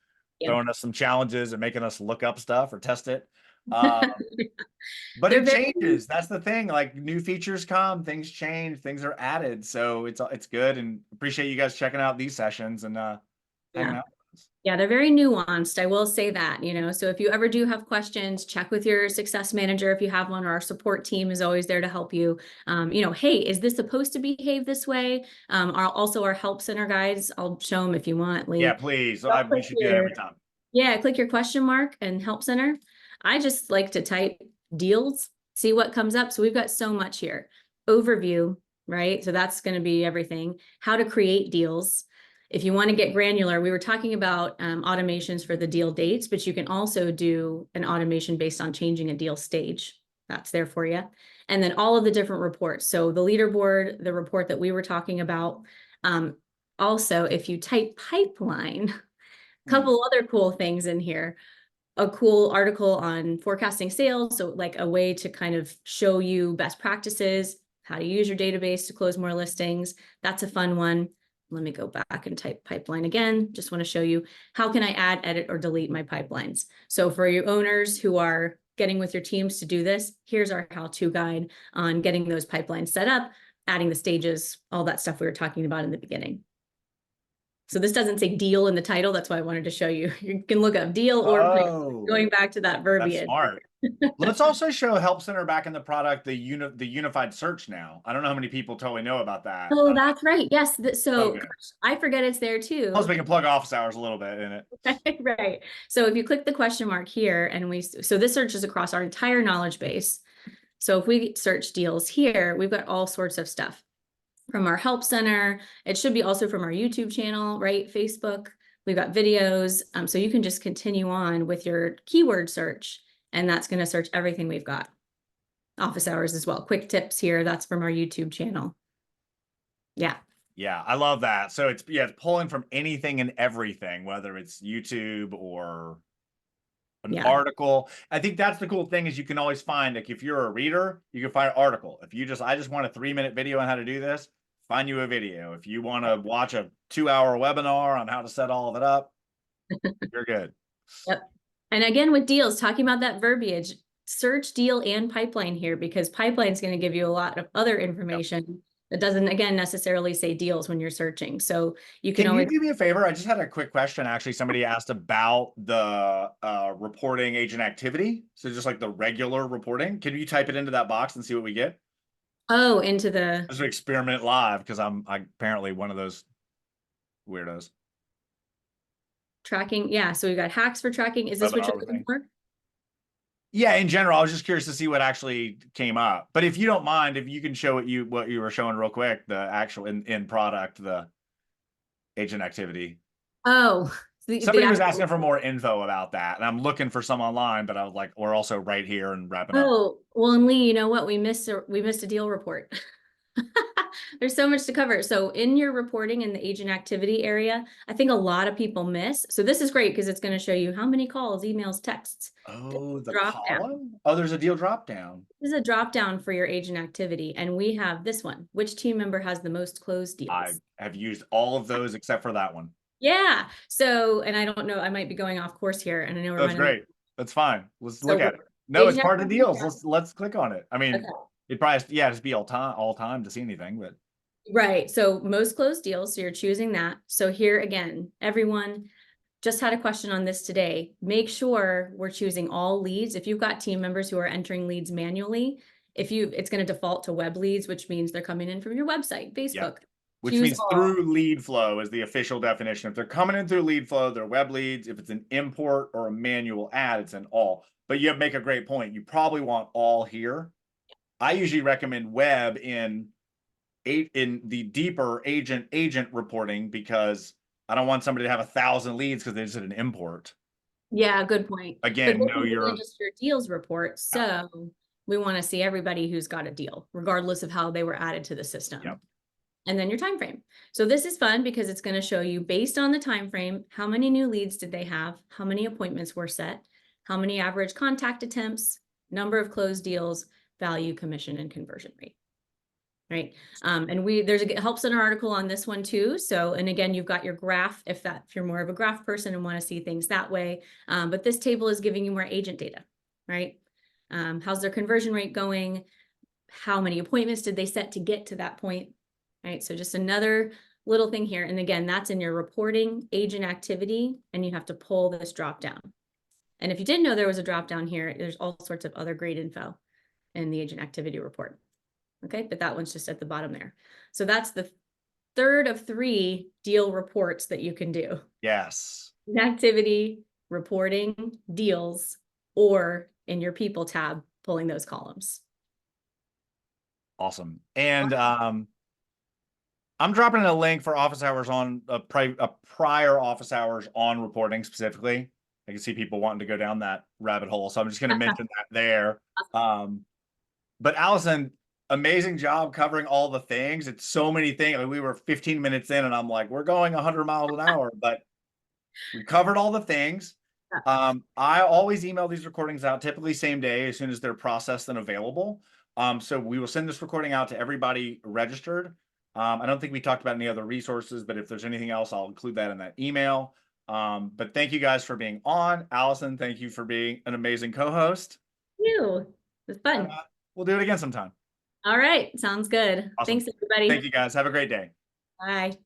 throwing us some challenges and making us look up stuff or test it. But it changes. That's the thing. Like new features come, things change, things are added. So it's good, and appreciate you guys checking out these sessions and hanging out. Yeah, they're very nuanced. I will say that, so if you ever do have questions, check with your success manager if you have one, or our support team is always there to help you. Hey, is this supposed to behave this way? Also our help center guides, I'll show them if you want. Yeah, please. We should do that every time. Yeah, click your question mark and help center. I just like to type deals, see what comes up. So we've got so much here. Overview, right? So that's going to be everything. How to create deals. If you want to get granular, we were talking about automations for the deal dates, but you can also do an automation based on changing a deal stage. That's there for you. And then all of the different reports. So the leaderboard, the report that we were talking about. Also, if you type pipeline, a couple other cool things in here. A cool article on forecasting sales. So like a way to kind of show you best practices, how to use your database to close more listings. That's a fun one. Let me go back and type pipeline again. Just want to show you how can I add, edit, or delete my pipelines. So for your owners who are getting with your teams to do this, here's our how-to guide on getting those pipelines set up, adding the stages, all that stuff we were talking about in the beginning. So this doesn't say deal in the title. That's why I wanted to show you. You can look up deal or going back to that verbiage. That's smart. Let's also show Help Center back in the product, the unified search now. I don't know how many people totally know about that. Oh, that's right. Yes. So Okay. gosh, I forget it's there too. Plus, we can plug office hours a little bit in it. Right. So if you click the question mark here and so this searches across our entire knowledge base. So if we search deals here, we've got all sorts of stuff from our Help Center. It should be also from our YouTube channel, right? Facebook. We've got videos. So you can just continue on with your keyword search, and that's going to search everything we've got. Office hours as well. Quick tips here. That's from our YouTube channel. Yeah. Yeah, I love that. So it's pulling from anything and everything, whether it's YouTube or an article. I think that's the cool thing is you can always find, like, if you're a reader, you can find an article. If you I just want a 3-minute video on how to do this, find you a video. If you want to watch a 2-hour webinar on how to set all of it up, you're good. Yep. And again, with deals, talking about that verbiage, search deal and pipeline here, because pipeline is going to give you a lot of other information that doesn't, again, necessarily say deals when you're searching. So you can always you do me a favor? I just had a quick question. Actually, somebody asked about the reporting agent activity. So just like the regular reporting. Can you type it into that box and see what we get? Oh, into the Just experiment live, because I'm apparently one of those weirdos. tracking. Yeah. So we got hacks for tracking. Is this what you're looking for? Yeah, in general, I was just curious to see what actually came up. But if you don't mind, if you can show what you were showing real quick, the actual in product, the agent activity. Oh, somebody was asking for more info about that, and I'm looking for some online, but I was like, we're also right here and wrapping up. Oh, well, and Lee, you know what? We missed a deal report. There's so much to cover. So in your reporting in the agent activity area, I think a lot of people miss. So this is great because it's going to show you how many calls, emails, texts. Oh, the column? Oh, there's a deal drop down. This is a drop down for your agent activity. And we have this one. Which team member has the most closed deals? I have used all of those except for that one. Yeah. So, and I don't know, I might be going off course here. And I know that's great. That's fine. Let's look at it. No, it's part of the deals. Let's click on it. I mean, it probably just be all time to see anything, but right. So most closed deals. So you're choosing that. So here again, everyone just had a question on this today. Make sure we're choosing all leads. If you've got team members who are entering leads manually, it's going to default to web leads, which means they're coming in from your website, Facebook. Yep. Which means through lead flow is the official definition. If they're coming in through lead flow, they're web leads. If it's an import or a manual ad, it's an all. But you make a great point. You probably want all here. I usually recommend web in the deeper agent reporting, because I don't want somebody to have 1,000 leads because they just did an import. Yeah, good point. Again, know your deals report. So we want to see everybody who's got a deal, regardless of how they were added to the system. Yep. And then your time frame. So this is fun because it's going to show you based on the time frame, how many new leads did they have, how many appointments were set, how many average contact attempts, number of closed deals, value, commission, and conversion rate. Right. And there's a Help Center article on this one too. So, and again, you've got your graph if you're more of a graph person and want to see things that way. But this table is giving you more agent data, right? How's their conversion rate going? How many appointments did they set to get to that point? Right. So just another little thing here. And again, that's in your reporting agent activity, and you have to pull this drop down. And if you didn't know there was a drop down here, there's all sorts of other great info in the agent activity report. Okay, but that one's just at the bottom there. So that's the third of 3 deal reports that you can do. Yes. Activity, reporting, deals, or in your people tab, pulling those columns. Awesome. And I'm dropping in a link for office hours on a prior office hours on reporting specifically. I can see people wanting to go down that rabbit hole, so I'm just going to mention that there. But Allison, amazing job covering all the things. It's so many things. Like, we were 15 minutes in, and I'm like, we're going 100 miles an hour, but we covered all the things. I always email these recordings out, typically same day, as soon as they're processed and available. So we will send this recording out to everybody registered. I don't think we talked about any other resources, but if there's anything else, I'll include that in that email. But thank you guys for being on. Allison, thank you for being an amazing co-host. You. It was fun. We'll do it again sometime. All right. Sounds good. Awesome. Thanks, everybody. Thank you guys. Have a great day. Bye.